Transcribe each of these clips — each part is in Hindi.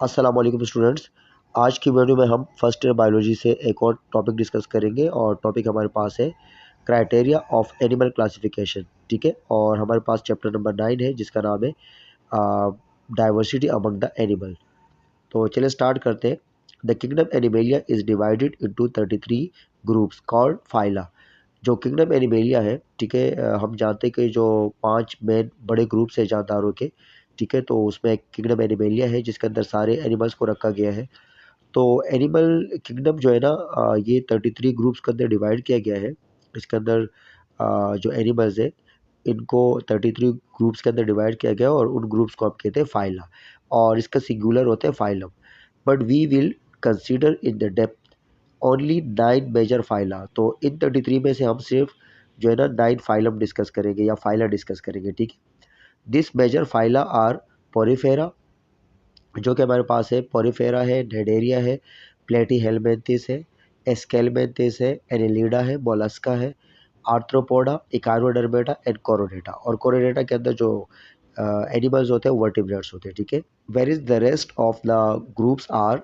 अस्सलाम वालेकुम स्टूडेंट्स। आज की वीडियो में हम फर्स्ट ईयर बायोलॉजी से एक और टॉपिक डिस्कस करेंगे और टॉपिक हमारे पास है क्राइटेरिया ऑफ एनिमल क्लासिफिकेशन। ठीक है, और हमारे पास चैप्टर नंबर 9 है जिसका नाम है डाइवर्सिटी अमंग द एनिमल। तो चलिए स्टार्ट करते हैं। The kingdom animalia is divided into 33 groups called phyla. जो किंगडम एनिमेलिया है, ठीक है, हम जानते हैं कि जो 5 मेन बड़े ग्रुप्स हैं जानदारों के। ठीक है, तो उसमें एक किंगडम एनिमेलिया है जिसके अंदर सारे एनिमल्स को रखा गया है। तो एनिमल किंगडम जो है ना, ये 33 ग्रुप्स के अंदर डिवाइड किया गया है। इसके अंदर जो एनिमल्स है इनको 33 ग्रुप्स के अंदर डिवाइड किया गया है और उन ग्रुप्स को हम कहते हैं फाइला, और इसका सिंगुलर होता है phylum. But we will consider in the depth only 9 major phyla. तो इन 33 में से हम सिर्फ जो है ना 9 फाइलम डिस्कस करेंगे या फाइला डिस्कस करेंगे। ठीक है, this major phyla are Porifera, जो कि हमारे पास है पोरिफेरा है, नेडेरिया है, प्लेटीहेलमिन्थिस है, एस्केलमिन्थिस है, एनेलिडा है, मोलस्का है, आर्थ्रोपोडा, इकानोडर्मेटा एंड कोरोडेटा। और कोरोडेटा के अंदर जो एनिमल्स होते हैं वर्टिब्रेट्स होते हैं। ठीक है, where is the rest of the groups are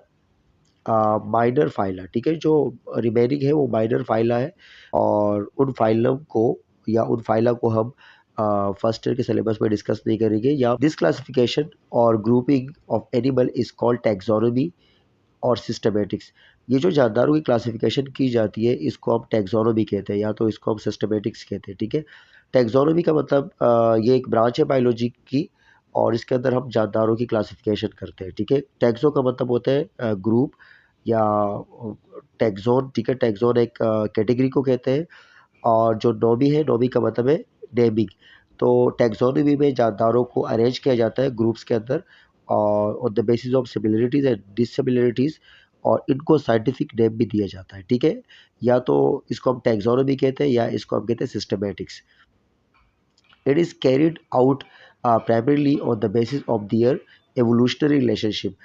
minor phyla. ठीक है, जो रिमेनिंग है वो माइनर फाइला है, और उन फाइलम को या उन फाइला को हम फर्स्ट ईयर के सिलेबस में डिस्कस नहीं करेंगे। या दिस क्लासिफिकेशन और grouping of animal is called taxonomy और सिस्टमेटिक्स। ये जो जानदारों की क्लासिफिकेशन की जाती है इसको हम टैक्सोनॉमी कहते हैं, या तो इसको हम सिस्टमेटिक्स कहते हैं। ठीक है, टैक्सोनॉमी का मतलब ये एक ब्रांच है बायोलॉजी की, और इसके अंदर हम जानदारों की क्लासिफिकेशन करते हैं। ठीक है, टैक्सो का मतलब होता है ग्रुप या टैक्सोन। ठीक है, टैक्सोन एक कैटेगरी को कहते हैं, और जो नोमी है, नोमी का मतलब है नेमिंग। तो टैक्सोनॉमी में जानदारों को अरेंज किया जाता है ग्रुप्स के अंदर, और on the basis of similarities and dissimilarities, और इनको साइंटिफिक नेम भी दिया जाता है। ठीक है, या तो इसको हम टैक्सोनॉमी कहते हैं या इसको हम कहते हैं systematics. It is carried out primarily on the basis of their evolutionary relationship.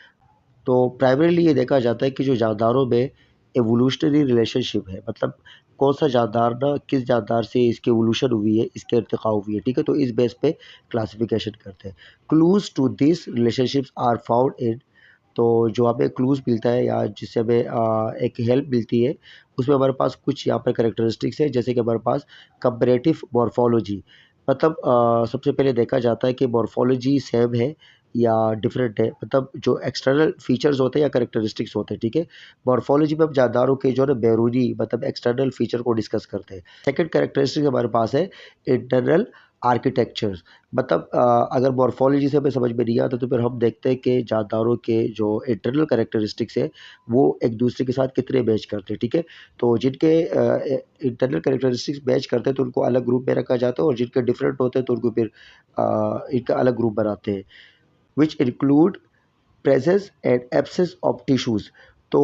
तो प्राइमरीली ये देखा जाता है कि जो जानदारों में एवोल्यूशनरी रिलेशनशिप है, मतलब कौन सा जानदार ना किस जानदार से इसकी एवोल्यूशन हुई है, इसके इर्तिका हुई है। ठीक है, तो इस बेस पे क्लासिफिकेशन करते हैं। Clues to this relationships are found in. तो जो हमें क्लूज मिलता है या जिससे हमें एक हेल्प मिलती है, उसमें हमारे पास कुछ यहाँ पर करेक्टरिस्टिक्स है, जैसे कि हमारे पास कंपेरेटिव मॉर्फोलॉजी। मतलब सबसे पहले देखा जाता है कि मॉर्फोलॉजी सेम है या डिफरेंट है, मतलब जो एक्सटर्नल फीचर्स होते हैं या करेक्टरिस्टिक्स होते हैं। ठीक है, मॉर्फोलॉजी में हम जानदारों के जो है ना बैरूनी मतलब एक्सटर्नल फीचर को डिस्कस करते हैं। सेकंड करेक्टरिस्टिक हमारे पास है इंटरनल आर्किटेक्चर्स। मतलब अगर मॉर्फोलॉजी से हमें समझ में नहीं आता तो फिर हम देखते हैं कि जानदारों के जो इंटरनल करेक्टरिस्टिक्स है वो एक दूसरे के साथ कितने मैच करते हैं। ठीक है, तो जिनके इंटरनल करेक्टरिस्टिक्स मैच करते हैं तो उनको अलग ग्रुप में रखा जाता है, और जिनके डिफरेंट होते हैं तो उनको फिर इनका अलग ग्रुप बनाते हैं, which include presence and absence of tissues. तो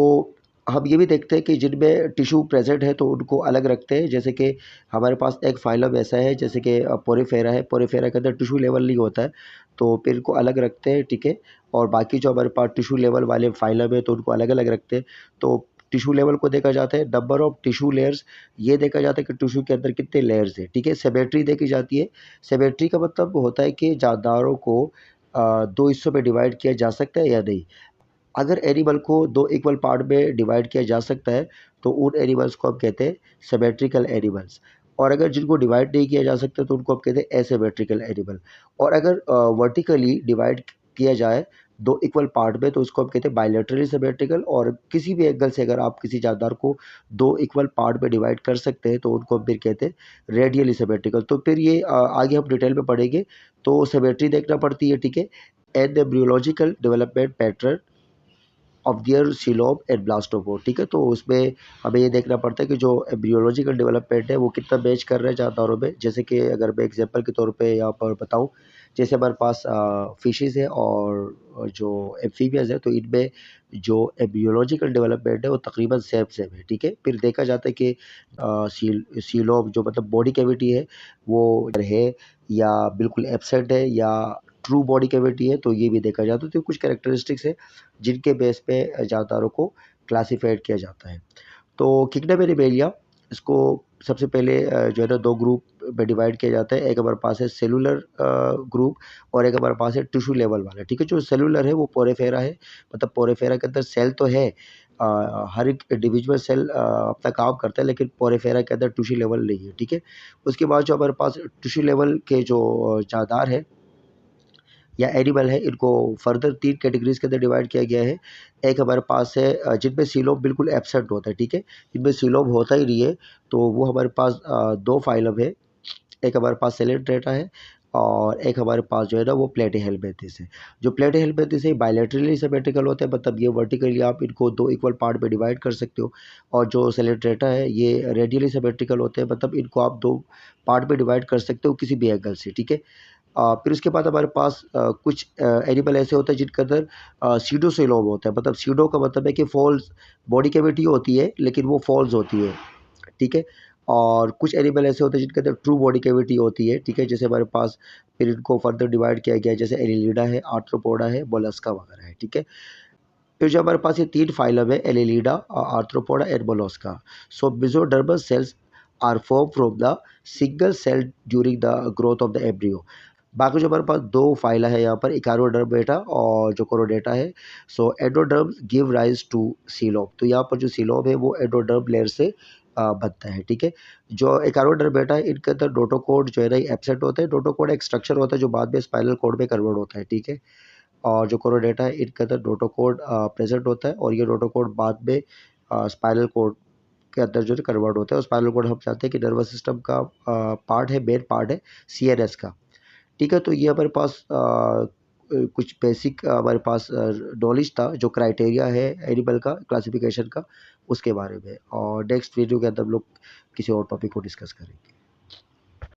हम ये भी देखते हैं कि जिनमें टिश्यू प्रेजेंट है तो उनको अलग रखते हैं। जैसे कि हमारे पास एक फाइलम ऐसा है जैसे कि पोरीफेरा है, पोरीफेरा के अंदर टिश्यू लेवल नहीं होता है, तो फिर इनको अलग रखते हैं। ठीक है, और बाकी जो हमारे पास टिश्यू लेवल वाले फाइलम है तो उनको अलग अलग रखते हैं। तो टिश्यू लेवल को देखा जाता है, नंबर ऑफ टिश्यू लेयर्स, ये देखा जाता है कि टिश्यू के अंदर कितने लेयर्स हैं। ठीक है, सिमेट्री देखी जाती है। सिमेट्री का मतलब होता है कि जानदारों को दो हिस्सों में डिवाइड किया जा सकता है या नहीं। अगर एनिमल को दो इक्वल पार्ट में डिवाइड किया जा सकता है तो उन एनिमल्स को हम कहते हैं सिमेट्रिकल एनिमल्स, और अगर जिनको डिवाइड नहीं किया जा सकता तो उनको हम कहते हैं एसिमेट्रिकल एनिमल। और अगर वर्टिकली डिवाइड किया जाए दो इक्वल पार्ट में तो उसको हम कहते हैं बायलैटरली सिमेट्रिकल, और किसी भी एंगल से अगर आप किसी जानदार को दो इक्वल पार्ट में डिवाइड कर सकते हैं तो उनको हम फिर कहते हैं रेडियली सिमेट्रिकल। तो फिर ये आगे हम डिटेल में पढ़ेंगे। तो सिमेट्री देखना पड़ती है। ठीक है, and embryological development pattern of their coelom and blastopore. ठीक है, तो उसमें हमें ये देखना पड़ता है कि जो एम्ब्रियोलॉजिकल डेवलपमेंट है वो कितना मैच कर रहे हैं जानदारों में। जैसे कि अगर मैं एग्जांपल के तौर पे यहाँ पर बताऊँ, जैसे हमारे पास फिशेज़ है और जो एम्फीबियंस है, तो इनमें जो एम्ब्रियोलॉजिकल डेवलपमेंट है वो तकरीबन सेम सेम है। ठीक है, फिर देखा जाता है कि सीलोम जो मतलब बॉडी कैविटी है वो है या बिल्कुल एब्सेंट है या ट्रू बॉडी कैविटी है, तो ये भी देखा जाता है। तो कुछ कैरेक्टरिस्टिक्स है जिनके बेस पे जानदारों को क्लासिफाइड किया जाता है। तो किंगडम एनिमेलिया इसको सबसे पहले जो है ना 2 ग्रुप में डिवाइड किया जाता है। एक हमारे पास है सेलुलर ग्रुप और एक हमारे पास है टिश्यू लेवल वाला, ठीक है। जो सेलुलर है वो पोरेफेरा है, मतलब पोरेफेरा के अंदर सेल तो है, हर एक इंडिविजुअल सेल अपना काम करता है, लेकिन पोरेफेरा के अंदर टिश्यू लेवल नहीं है, ठीक है। उसके बाद जो हमारे पास टिश्यू लेवल के जो जानदार है या एनिमल है, इनको फर्दर 3 कैटेगरीज़ के अंदर डिवाइड किया गया है। एक हमारे पास है जिनमें सीलोम बिल्कुल एब्सेंट होता है, ठीक है। इनमें सीलोम होता ही नहीं है, तो वो हमारे पास 2 फाइलम है। एक हमारे पास सेलेंट्रेटा है और एक हमारे पास जो है ना वो प्लेटीहेल्मिन्थेस है। जो प्लेटीहेल्मिन्थेस है बायलैटरली सिमेट्रिकल होते हैं, मतलब ये वर्टिकली आप इनको 2 इक्वल पार्ट में डिवाइड कर सकते हो। और जो सेलेंट्रेटा है ये रेडियली सिमेट्रिकल होते हैं, मतलब इनको आप 2 पार्ट में डिवाइड कर सकते हो किसी भी एंगल से, ठीक है। फिर उसके बाद हमारे पास कुछ एनिमल ऐसे होते हैं जिनके अंदर सीडोसीलोम होता है, मतलब सीडो का मतलब है कि फॉल्स बॉडी कैविटी होती है लेकिन वो फॉल्स होती है, ठीक है। और कुछ एनिमल ऐसे होते हैं जिनके अंदर ट्रू बॉडी कैविटी होती है, ठीक है। जैसे हमारे पास फिर इनको फर्दर डिवाइड किया गया है, जैसे एनिलिडा है, आर्थ्रोपोडा है, मोलस्का वगैरह है, ठीक है। फिर जो हमारे पास ये 3 फाइलम है, Annelida, Arthropoda and Mollusca. So mesodermal cells are form from the single cell during the growth of the embryo. बाकी जो हमारे पास 2 फाइला है यहाँ पर, इकारोडर्मेटा और जो कोरोडेटा है। So endoderm give rise to coelom. तो यहाँ पर जो सीलोम है वो एंडोडर्म लेयर से बनता है, ठीक है। जो इकारोडर्मेटा है इनके अंदर नोटोकॉड जो है ना एब्सेंट होता है। नोटोकॉड एक स्ट्रक्चर होता है जो बाद में स्पाइनल कॉर्ड में कन्वर्ट होता है, ठीक है। और जो कोरोडेटा है इनके अंदर नोटोकॉड प्रेजेंट होता है और ये नोटोकॉड बाद में स्पाइनल कॉर्ड के अंदर जो है कन्वर्ट होता है। और स्पाइनल कॉर्ड हम जानते हैं कि नर्वस सिस्टम का पार्ट है, मेन पार्ट है सीएनएस का, ठीक है। तो ये हमारे पास कुछ बेसिक हमारे पास नॉलेज था जो क्राइटेरिया है एनिमल का क्लासिफिकेशन का, उसके बारे में। और नेक्स्ट वीडियो के अंदर हम लोग किसी और टॉपिक को डिस्कस करेंगे।